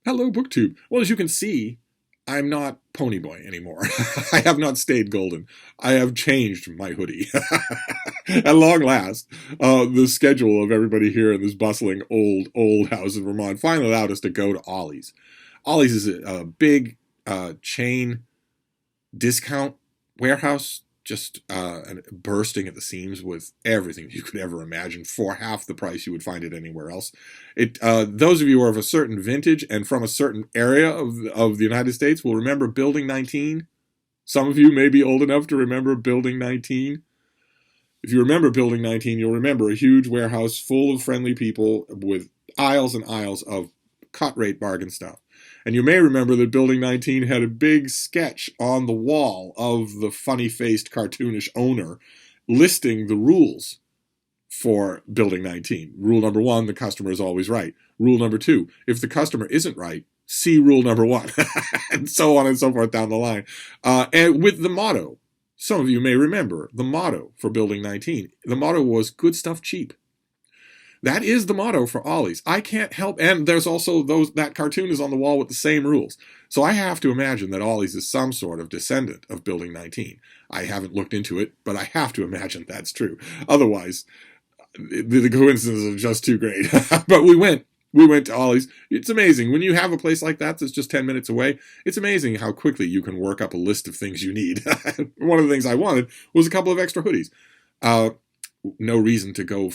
Hello, BookTube. Well, as you can see, I'm not Ponyboy anymore. I have not stayed golden. I have changed my hoodie. At long last, the schedule of everybody here in this bustling old house in Vermont finally allowed us to go to Ollie's. Ollie's is a big chain discount warehouse, just bursting at the seams with everything you could ever imagine for half the price you would find it anywhere else. Those of you who are of a certain vintage and from a certain area of the United States will remember Building 19. Some of you may be old enough to remember Building 19. If you remember Building 19, you'll remember a huge warehouse full of friendly people with aisles and aisles of cut-rate bargain stuff. And you may remember that Building 19 had a big sketch on the wall of the funny-faced, cartoonish owner listing the rules for Building 19. Rule number 1, the customer is always right. Rule number 2, if the customer isn't right, see rule number 1. And so on and so forth down the line. And with the motto, some of you may remember the motto for Building 19. The motto was, good stuff cheap. That is the motto for Ollie's. I can't help, and there's also that cartoon is on the wall with the same rules. So I have to imagine that Ollie's is some sort of descendant of Building 19. I haven't looked into it, but I have to imagine that's true. Otherwise, the coincidences are just too great. But we went to Ollie's. It's amazing. When you have a place like that that's just 10 minutes away, it's amazing how quickly you can work up a list of things you need. One of the things I wanted was a couple of extra hoodies. No reason to go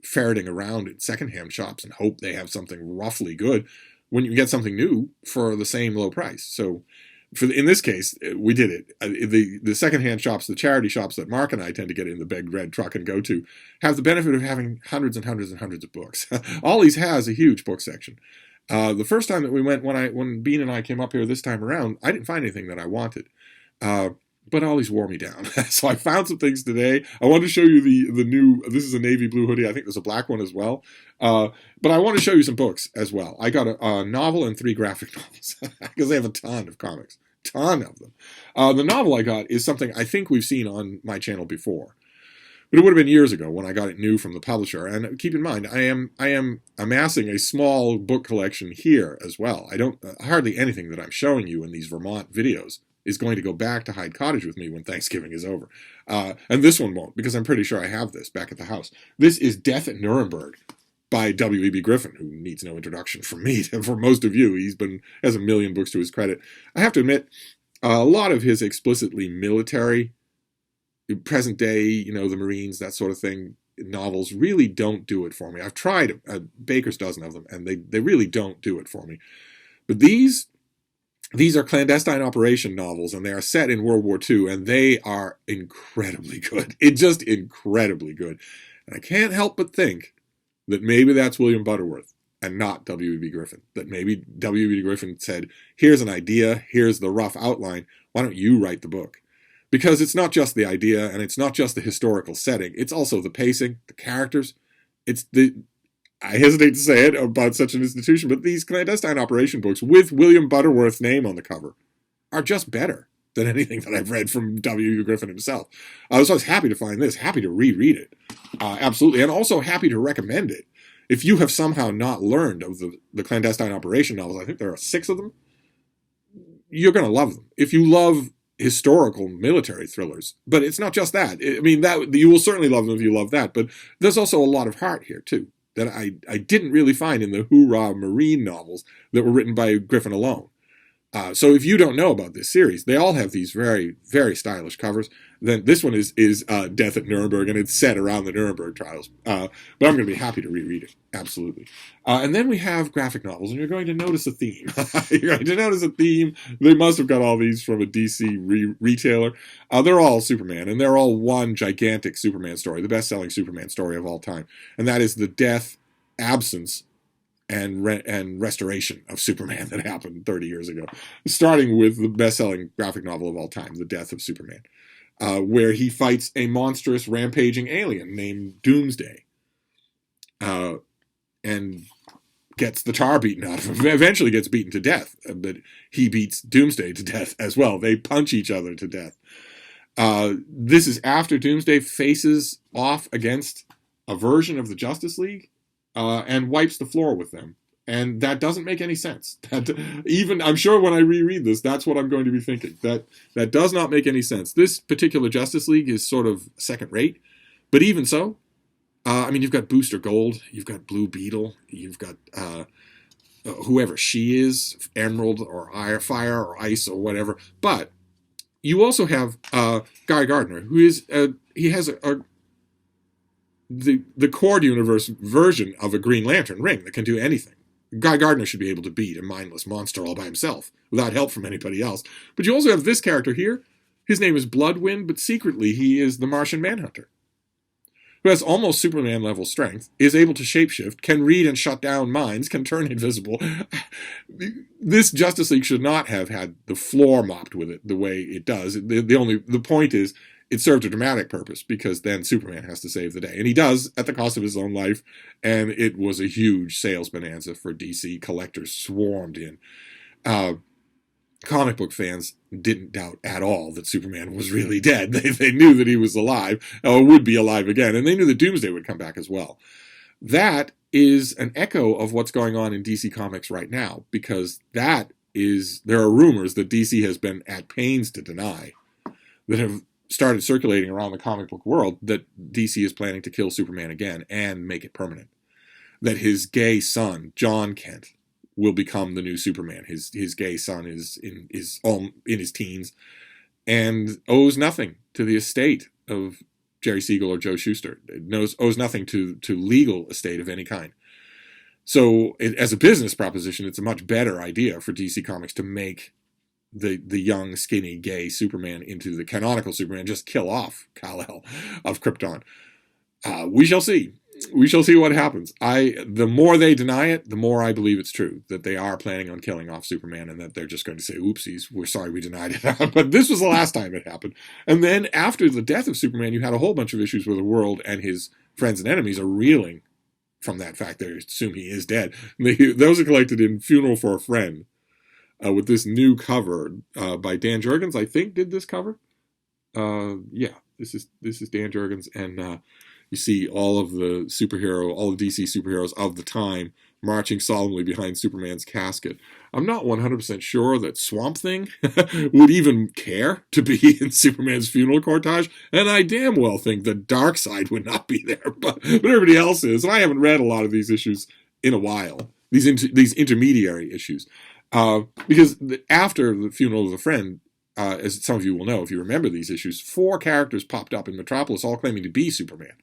ferreting around at secondhand shops and hope they have something roughly good when you get something new for the same low price. So in this case, we did it. The secondhand shops, the charity shops that Mark and I tend to get in the big red truck and go to, have the benefit of having hundreds and hundreds and hundreds of books. Ollie's has a huge book section. The first time that we went, when Bean and I came up here this time around, I didn't find anything that I wanted. But Ollie's wore me down. So I found some things today. I want to show you the new, this is a navy blue hoodie. I think there's a black one as well. But I want to show you some books as well. I got a novel and 3 graphic novels because they have a ton of comics. Ton of them. The novel I got is something I think we've seen on my channel before. But it would have been years ago when I got it new from the publisher. And keep in mind, I am amassing a small book collection here as well. I don't, hardly anything that I'm showing you in these Vermont videos is going to go back to Hyde Cottage with me when Thanksgiving is over. And this one won't, because I'm pretty sure I have this back at the house. This is Death at Nuremberg by W.E.B. Griffin, who needs no introduction from me. For most of you, has a million books to his credit. I have to admit, a lot of his explicitly military, present day, the Marines, that sort of thing, novels really don't do it for me. I've tried a baker's dozen of them, and they really don't do it for me. But these are clandestine operation novels, and they are set in World War II, and they are incredibly good. It's just incredibly good. And I can't help but think that maybe that's William Butterworth and not W.E.B. Griffin. That maybe W.E.B. Griffin said, here's an idea, here's the rough outline, why don't you write the book? Because it's not just the idea, and it's not just the historical setting, it's also the pacing, the characters. I hesitate to say it about such an institution, but these clandestine operation books with William Butterworth's name on the cover are just better than anything that I've read from W.E.B. Griffin himself. So I was happy to find this, happy to reread it, absolutely, and also happy to recommend it. If you have somehow not learned of the clandestine operation novels, I think there are 6 of them, you're going to love them. If you love historical military thrillers, but it's not just that. I mean, that you will certainly love them if you love that, but there's also a lot of heart here, too, that I didn't really find in the hoorah Marine novels that were written by Griffin alone. So if you don't know about this series, they all have these very, very stylish covers. Then this one is Death at Nuremberg, and it's set around the Nuremberg trials. But I'm going to be happy to reread it, absolutely. And then we have graphic novels, and you're going to notice a theme. You're going to notice a theme. They must have got all these from a DC retailer. They're all Superman, and they're all one gigantic Superman story, the best-selling Superman story of all time. And that is the death, absence, and restoration of Superman that happened 30 years ago. Starting with the best-selling graphic novel of all time, The Death of Superman, where he fights a monstrous rampaging alien named Doomsday, and gets the tar beaten out of him. Eventually gets beaten to death, but he beats Doomsday to death as well. They punch each other to death. This is after Doomsday faces off against a version of the Justice League, and wipes the floor with them. And that doesn't make any sense. That, even, I'm sure when I reread this, that's what I'm going to be thinking. That does not make any sense. This particular Justice League is sort of second rate, but even so, I mean, you've got Booster Gold, you've got Blue Beetle, you've got whoever she is, Emerald or Fire or Ice or whatever. But you also have Guy Gardner, who is he has the Cord Universe version of a Green Lantern ring that can do anything. Guy Gardner should be able to beat a mindless monster all by himself, without help from anybody else. But you also have this character here. His name is Bloodwind, but secretly he is the Martian Manhunter, who has almost Superman-level strength, is able to shapeshift, can read and shut down minds, can turn invisible. This Justice League should not have had the floor mopped with it the way it does. The point is, it served a dramatic purpose, because then Superman has to save the day. And he does, at the cost of his own life, and it was a huge sales bonanza for DC. Collectors swarmed in. Comic book fans didn't doubt at all that Superman was really dead. They knew that he was alive, or would be alive again, and they knew that Doomsday would come back as well. That is an echo of what's going on in DC Comics right now, because there are rumors that DC has been at pains to deny, that have started circulating around the comic book world, that DC is planning to kill Superman again and make it permanent. That his gay son, John Kent, will become the new Superman. His gay son is in his teens and owes nothing to the estate of Jerry Siegel or Joe Shuster. Owes nothing to legal estate of any kind. So as a business proposition, it's a much better idea for DC Comics to make the young, skinny, gay Superman into the canonical Superman. Just kill off Kal-El of Krypton. We shall see. We shall see what happens. The more they deny it, the more I believe it's true, that they are planning on killing off Superman, and that they're just going to say, oopsies, we're sorry we denied it. But this was the last time it happened. And then after the death of Superman, you had a whole bunch of issues where the world and his friends and enemies are reeling from that fact. They assume he is dead. Those are collected in Funeral for a Friend, with this new cover by Dan Jurgens, I think, did this cover. Yeah, this is Dan Jurgens, and you see all of the DC superheroes of the time marching solemnly behind Superman's casket. I'm not 100% sure that Swamp Thing would even care to be in Superman's funeral cortege, and I damn well think that Darkseid would not be there, but everybody else is. And I haven't read a lot of these issues in a while, these intermediary issues, because after the funeral of a friend, as some of you will know if you remember these issues, 4 characters popped up in Metropolis all claiming to be Superman.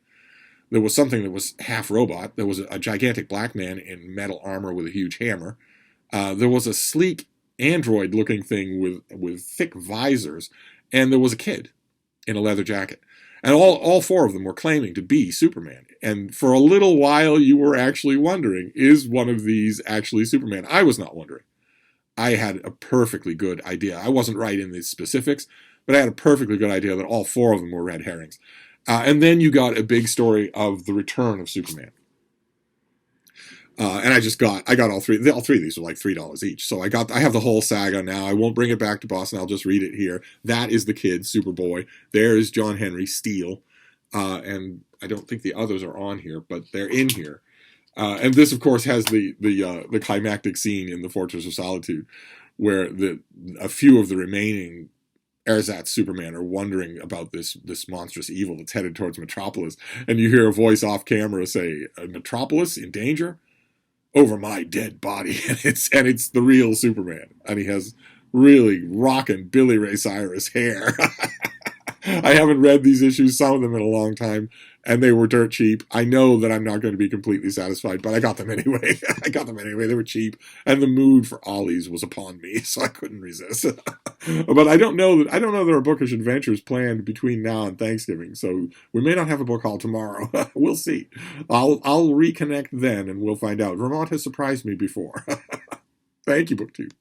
There was something that was half robot. There was a gigantic black man in metal armor with a huge hammer. There was a sleek android-looking thing with thick visors. And there was a kid in a leather jacket. And all 4 of them were claiming to be Superman. And for a little while, you were actually wondering, is one of these actually Superman? I was not wondering. I had a perfectly good idea. I wasn't right in the specifics, but I had a perfectly good idea that all 4 of them were red herrings. And then you got a big story of the return of Superman. And I got all 3. All 3 of these were like $3 each. So I have the whole saga now. I won't bring it back to Boston. I'll just read it here. That is the kid, Superboy. There is John Henry, Steel. And I don't think the others are on here, but they're in here. And this, of course, has the climactic scene in the Fortress of Solitude, where a few of the remaining Ersatz Superman are wondering about this monstrous evil that's headed towards Metropolis, and you hear a voice off camera say, "Metropolis in danger? Over my dead body." And it's the real Superman, and he has really rockin' Billy Ray Cyrus hair. I haven't read these issues, some of them, in a long time, and they were dirt cheap. I know that I'm not going to be completely satisfied, but I got them anyway. They were cheap, and the mood for Ollie's was upon me, so I couldn't resist. But I don't know there are bookish adventures planned between now and Thanksgiving, so we may not have a book haul tomorrow. We'll see. I'll reconnect then, and we'll find out. Vermont has surprised me before. Thank you, BookTube.